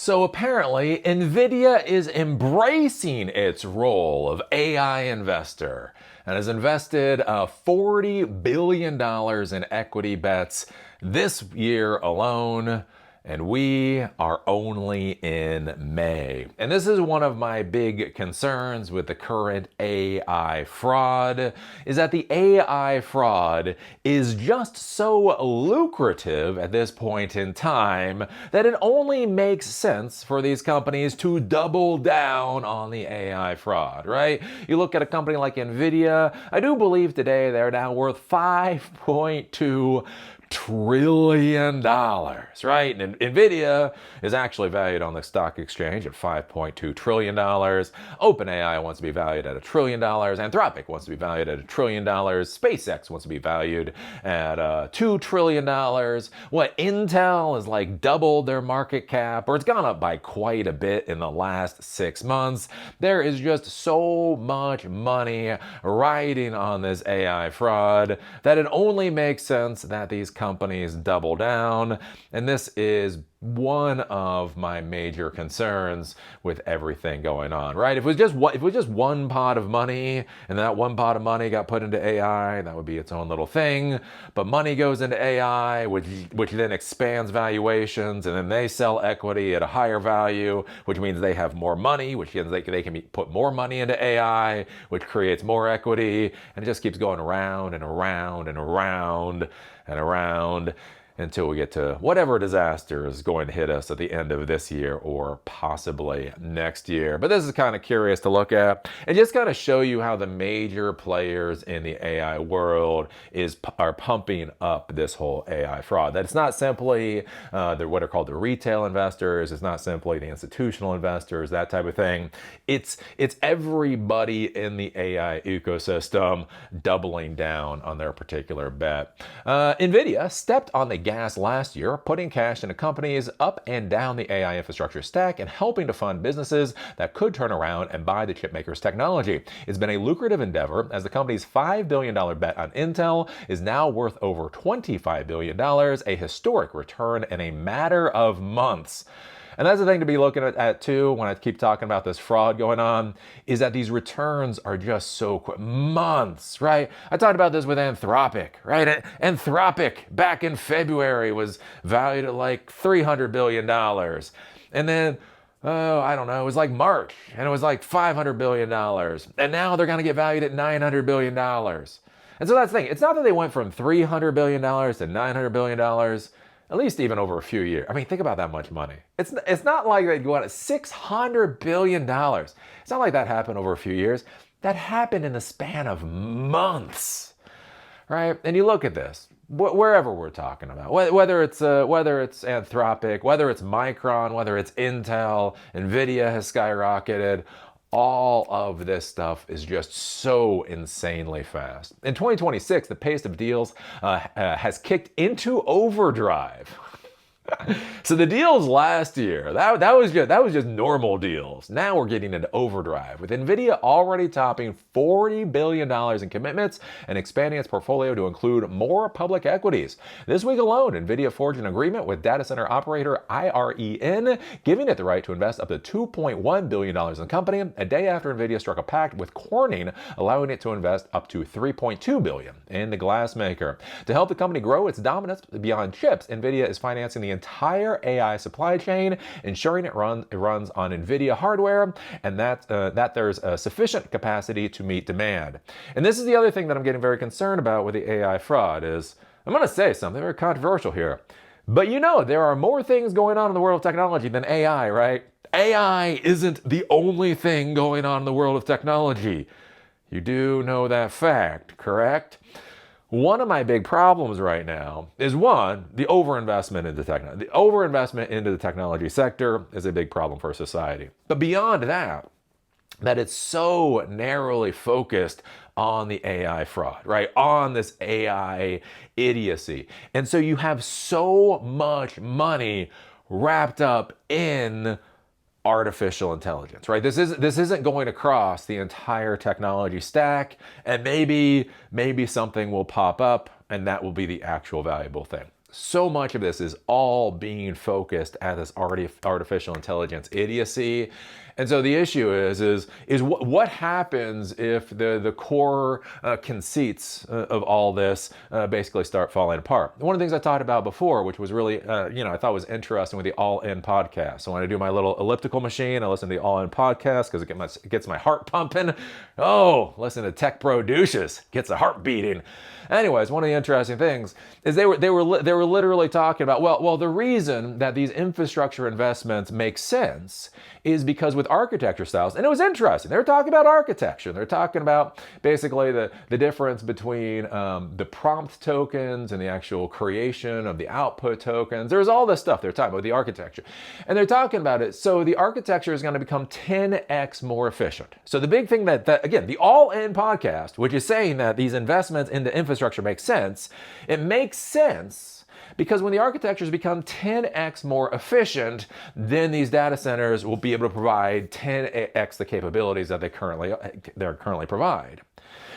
So apparently, Nvidia is embracing its role of AI investor and has invested $40 billion in equity bets this year alone. And we are only in May. And this is one of my big concerns with the current AI fraud, is that the AI fraud is just so lucrative at this point in time that it only makes sense for these companies to double down on the AI fraud, right? You look at a company like Nvidia, I do believe today they're now worth $5.2 trillion, right? And Nvidia is actually valued on the stock exchange at $5.2 trillion. OpenAI wants to be valued at $1 trillion. Anthropic wants to be valued at $1 trillion. SpaceX wants to be valued at $2 trillion. What, Intel has like doubled their market cap, or it's gone up by quite a bit in the last 6 months. There is just so much money riding on this AI fraud that it only makes sense that these companies double down. And this is one of my major concerns with everything going on, right? If it was just one pot of money and that one pot of money got put into AI, that would be its own little thing. But money goes into AI, which then expands valuations, and then they sell equity at a higher value, which means they have more money, which means they can put more money into AI, which creates more equity, and it just keeps going around and around and around and around until we get to whatever disaster is going to hit us at the end of this year or possibly next year. But this is kind of curious to look at and just kind of show you how the major players in the AI world are pumping up this whole AI fraud. That it's not simply what are called the retail investors, it's not simply the institutional investors, that type of thing. It's everybody in the AI ecosystem doubling down on their particular bet. Nvidia stepped on the gas last year, putting cash into companies up and down the AI infrastructure stack and helping to fund businesses that could turn around and buy the chipmaker's technology. It's been a lucrative endeavor, as the company's $5 billion bet on Intel is now worth over $25 billion, a historic return in a matter of months. And that's the thing to be looking at too, when I keep talking about this fraud going on, is that these returns are just so quick. Months, right? I talked about this with Anthropic, right? Anthropic back in February was valued at like $300 billion. And then, I don't know, it was like March, and it was like $500 billion. And now they're going to get valued at $900 billion. And so that's the thing. It's not that they went from $300 billion to $900 billion, at least even over a few years. I mean, think about that much money. It's not like they'd go out at $600 billion. It's not like that happened over a few years. That happened in the span of months, right? And you look at this, wherever we're talking about, whether it's Anthropic, whether it's Micron, whether it's Intel, Nvidia has skyrocketed. All of this stuff is just so insanely fast. In 2026, the pace of deals has kicked into overdrive. So the deals last year, that was just normal deals. Now we're getting into overdrive, with Nvidia already topping $40 billion in commitments and expanding its portfolio to include more public equities. This week alone, Nvidia forged an agreement with data center operator IREN, giving it the right to invest up to $2.1 billion in the company, a day after Nvidia struck a pact with Corning, allowing it to invest up to $3.2 billion in the glass maker. To help the company grow its dominance beyond chips, Nvidia is financing the entire AI supply chain, ensuring it runs on Nvidia hardware, and that there's sufficient capacity to meet demand. And this is the other thing that I'm getting very concerned about with the AI fraud is, I'm going to say something very controversial here, but there are more things going on in the world of technology than AI, right? AI isn't the only thing going on in the world of technology. You do know that fact, correct? One of my big problems right now is, one, the overinvestment into technology. The overinvestment into the technology sector is a big problem for society. But beyond that it's so narrowly focused on the AI fraud, right? On this AI idiocy. And so you have so much money wrapped up in artificial intelligence, right? This isn't going across the entire technology stack, and maybe something will pop up and that will be the actual valuable thing. So much of this is all being focused at this artificial intelligence idiocy. And so the issue is what happens if the core conceits of all this basically start falling apart. One of the things I talked about before, which was really, I thought was interesting with the All In podcast. So when I do my little elliptical machine, I listen to the All In podcast because it gets my heart pumping. Oh, listen to Tech Bro douches, gets the heart beating. Anyways, one of the interesting things is they were literally talking about, well, the reason that these infrastructure investments make sense is because with architecture styles, and it was interesting, they were talking about architecture. They're talking about basically the difference between the prompt tokens and the actual creation of the output tokens. There's all this stuff they're talking about, the architecture. And they're talking about it, so the architecture is going to become 10x more efficient. So the big thing that again, the All In podcast, which is saying that these investments into infrastructure make sense, it makes sense because when the architectures become 10x more efficient, then these data centers will be able to provide 10x the capabilities that they currently provide.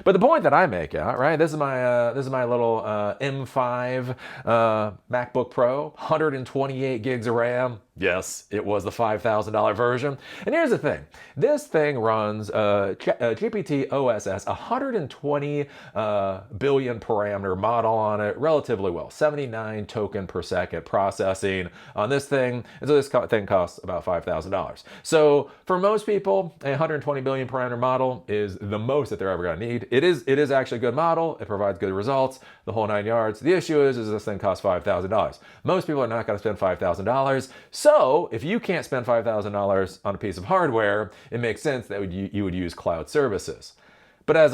But the point that I make out, right? This is my little M5 MacBook Pro, 128 gigs of RAM. Yes, it was the $5,000 version. And here's the thing. This thing runs GPT OSS 120 billion parameter model on it relatively well. 79 token per second processing on this thing. And so this thing costs about $5,000. So for most people, a 120 billion parameter model is the most that they're ever going to need. It is actually a good model. It provides good results, the whole 9 yards. The issue is this thing costs $5,000. Most people are not going to spend $5,000. So if you can't spend $5,000 on a piece of hardware, it makes sense that you would use cloud services. But as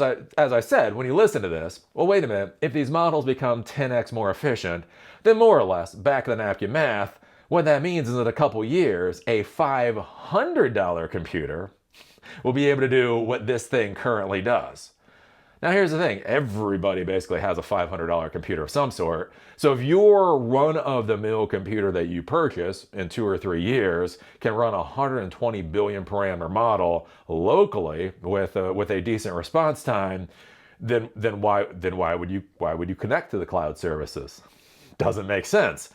I said, when you listen to this, well, wait a minute, if these models become 10x more efficient, then more or less, back of the napkin math, what that means is that in a couple years, a $500 computer will be able to do what this thing currently does. Now here's the thing, everybody basically has a $500 computer of some sort. So if your run-of-the-mill computer that you purchase in 2 or 3 years can run a 120 billion parameter model locally with a decent response time, then why would you connect to the cloud services? Doesn't make sense.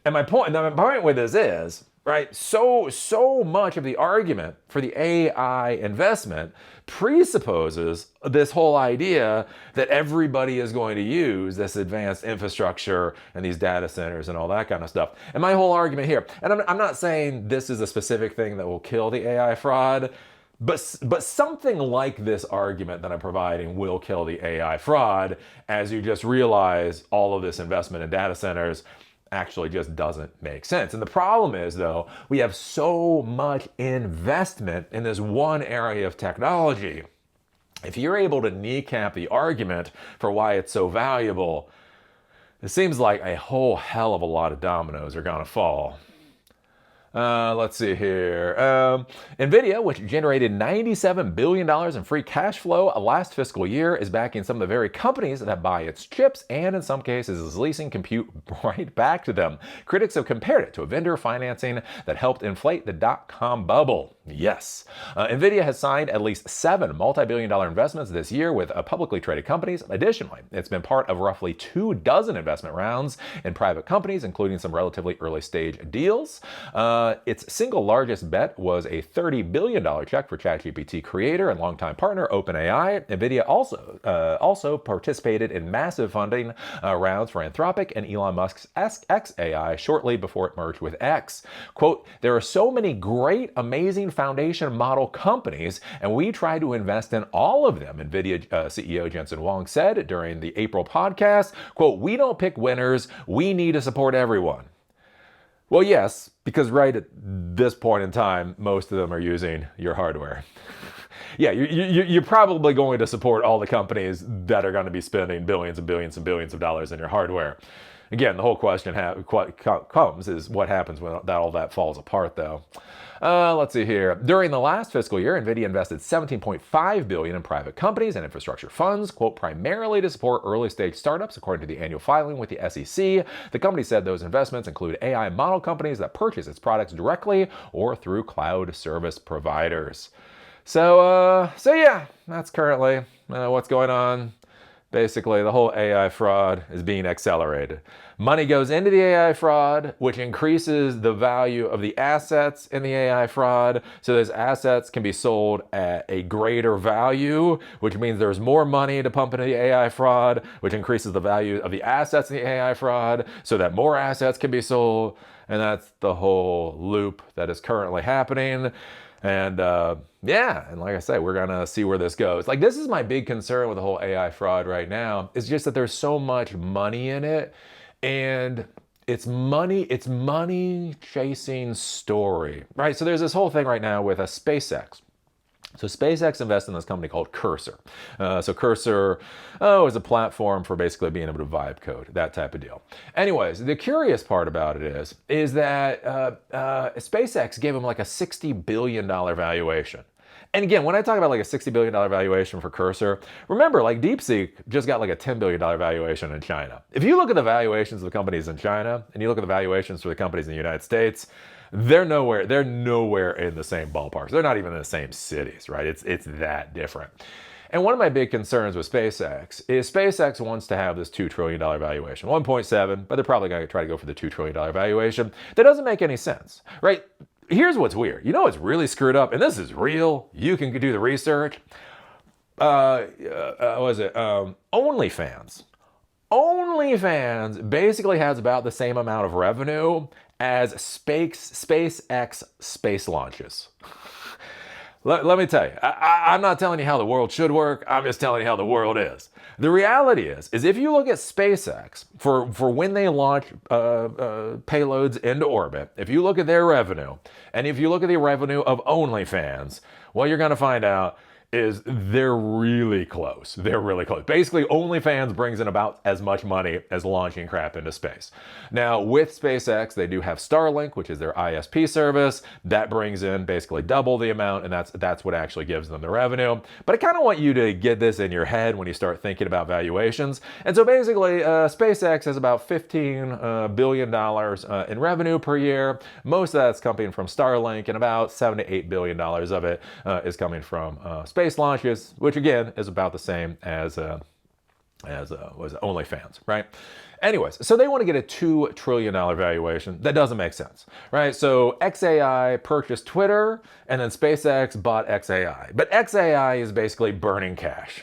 And my point with this is, right, so much of the argument for the AI investment presupposes this whole idea that everybody is going to use this advanced infrastructure and these data centers and all that kind of stuff. And my whole argument here, and I'm not saying this is a specific thing that will kill the AI fraud, but something like this argument that I'm providing will kill the AI fraud, as you just realize all of this investment in data centers actually just doesn't make sense. And the problem is, though, we have so much investment in this one area of technology. If you're able to kneecap the argument for why it's so valuable, it seems like a whole hell of a lot of dominoes are gonna fall. Let's see here. Nvidia, which generated $97 billion in free cash flow last fiscal year, is backing some of the very companies that buy its chips and in some cases is leasing compute right back to them. Critics have compared it to a vendor financing that helped inflate the dot-com bubble. Yes. Nvidia has signed at least 7 multi-billion-dollar investments this year with publicly traded companies. Additionally, it's been part of roughly 24 investment rounds in private companies, including some relatively early-stage deals. Its single largest bet was a $30 billion check for ChatGPT creator and longtime partner OpenAI. Nvidia also participated in massive funding rounds for Anthropic and Elon Musk's xAI shortly before it merged with X. Quote, "There are so many great, amazing foundation model companies, and we try to invest in all of them," Nvidia CEO Jensen Huang said during the April podcast. Quote, "We don't pick winners. We need to support everyone." Well, yes, because right at this point in time, most of them are using your hardware. Yeah, you're probably going to support all the companies that are going to be spending billions and billions and billions of dollars in your hardware. Again, the whole question comes is what happens when all that falls apart, though. Let's see here. During the last fiscal year, Nvidia invested $17.5 billion in private companies and infrastructure funds, quote, primarily to support early-stage startups, according to the annual filing with the SEC. The company said those investments include AI model companies that purchase its products directly or through cloud service providers. So yeah, that's currently what's going on Basically, the whole AI fraud is being accelerated. Money goes into the AI fraud, which increases the value of the assets in the AI fraud. So those assets can be sold at a greater value, which means there's more money to pump into the AI fraud, which increases the value of the assets in the AI fraud, so that more assets can be sold. And that's the whole loop that is currently happening. And yeah, and like I say, we're gonna see where this goes. Like, this is my big concern with the whole AI fraud right now. It's just that there's so much money in it, and it's money chasing story, right? So there's this whole thing right now with a SpaceX. So SpaceX invested in this company called Cursor. So Cursor, is a platform for basically being able to vibe code, that type of deal. Anyways, the curious part about it is that SpaceX gave them like a $60 billion valuation. And again, when I talk about like a $60 billion valuation for Cursor, remember, like DeepSeek just got like a $10 billion valuation in China. If you look at the valuations of the companies in China and you look at the valuations for the companies in the United States, they're nowhere in the same ballparks. They're not even in the same cities, right? It's that different. And one of my big concerns with SpaceX is SpaceX wants to have this $2 trillion valuation, 1.7, but they're probably going to try to go for the $2 trillion valuation. That doesn't make any sense, right? Here's what's weird. You know what's really screwed up? And this is real. You can do the research. OnlyFans. OnlyFans basically has about the same amount of revenue as SpaceX space launches. Let me tell you, I'm not telling you how the world should work. I'm just telling you how the world is. The reality is if you look at SpaceX for when they launch payloads into orbit, if you look at their revenue, and if you look at the revenue of OnlyFans, what you're going to find out is they're really close. They're really close. Basically, OnlyFans brings in about as much money as launching crap into space. Now, with SpaceX, they do have Starlink, which is their ISP service. That brings in basically double the amount, and that's what actually gives them the revenue. But I kind of want you to get this in your head when you start thinking about valuations. And so basically, SpaceX has about $15 billion in revenue per year. Most of that's coming from Starlink, and about $7 to $8 billion of it is coming from space launches, which again is about the same as OnlyFans, right? Anyways, so they want to get a $2 trillion valuation. That doesn't make sense, right? So XAI purchased Twitter, and then SpaceX bought XAI. But XAI is basically burning cash.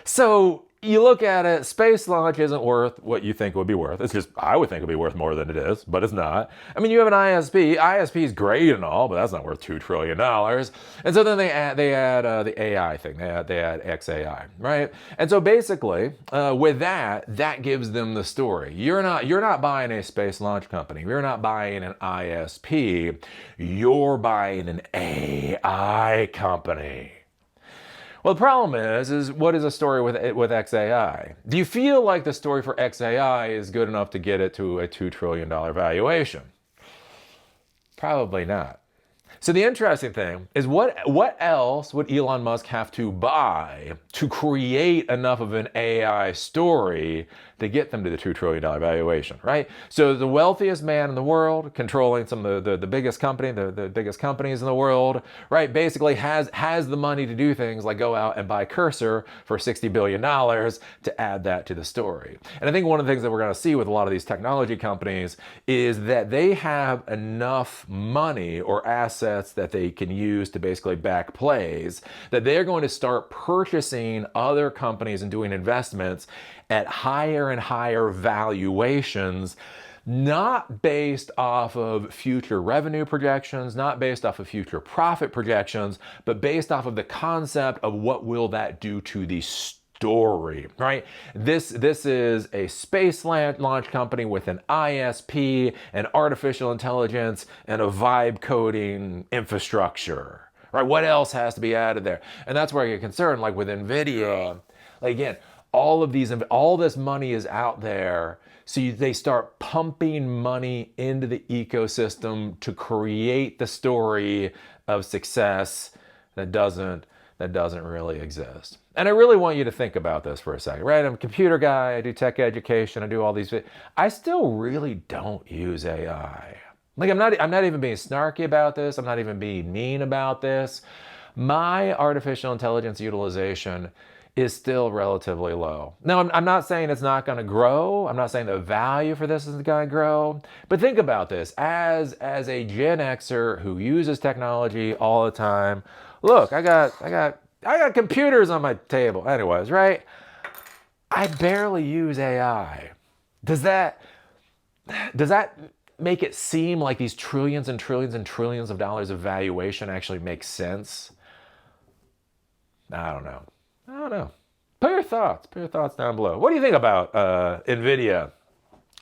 So you look at it, space launch isn't worth what you think it would be worth. It's just, I would think it would be worth more than it is, but it's not. I mean, you have an ISP. ISP is great and all, but that's not worth $2 trillion. And so then they add the AI thing. They add XAI, right? And so basically, with that gives them the story. You're not buying a space launch company. You're not buying an ISP. You're buying an AI company. Well, the problem is what is a story with XAI? Do you feel like the story for XAI is good enough to get it to a $2 trillion valuation? Probably not. So the interesting thing is what else would Elon Musk have to buy to create enough of an AI story to get them to the $2 trillion valuation, right? So the wealthiest man in the world, controlling some of the biggest company, the biggest companies in the world, right, basically has the money to do things like go out and buy Cursor for $60 billion to add that to the story. And I think one of the things that we're going to see with a lot of these technology companies is that they have enough money or assets that they can use to basically back plays, that they're going to start purchasing other companies and doing investments at higher and higher valuations, not based off of future revenue projections, not based off of future profit projections, but based off of the concept of what will that do to the story, right? This is a space launch company with an ISP, and artificial intelligence, and a vibe coding infrastructure, right? What else has to be added there? And that's where I get concerned, like with Nvidia, like again, all this money is out there. So they start pumping money into the ecosystem to create the story of success that doesn't really exist. And I really want you to think about this for a second, right? I'm a computer guy, I do tech education, I do all these. I still really don't use AI. Like I'm not even being snarky about this. I'm not even being mean about this. My artificial intelligence utilization is still relatively low. Now, I'm not saying it's not going to grow. I'm not saying the value for this is going to grow. But think about this. As a Gen Xer who uses technology all the time, look, I got computers on my table. Anyways, right? I barely use AI. Does that make it seem like these trillions and trillions and trillions of dollars of valuation actually makes sense? I don't know. Put your thoughts down below. What do you think about Nvidia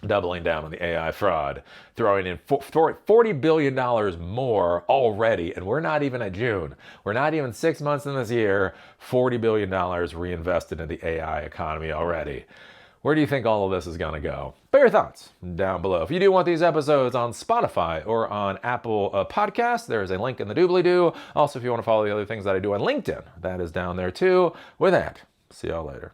doubling down on the AI fraud, throwing in $40 billion more already, and we're not even at June. We're not even 6 months in this year, $40 billion reinvested in the AI economy already. Where do you think all of this is going to go? Put your thoughts down below. If you do want these episodes on Spotify or on Apple Podcasts, there is a link in the doobly-doo. Also, if you want to follow the other things that I do on LinkedIn, that is down there too. With that, see y'all later.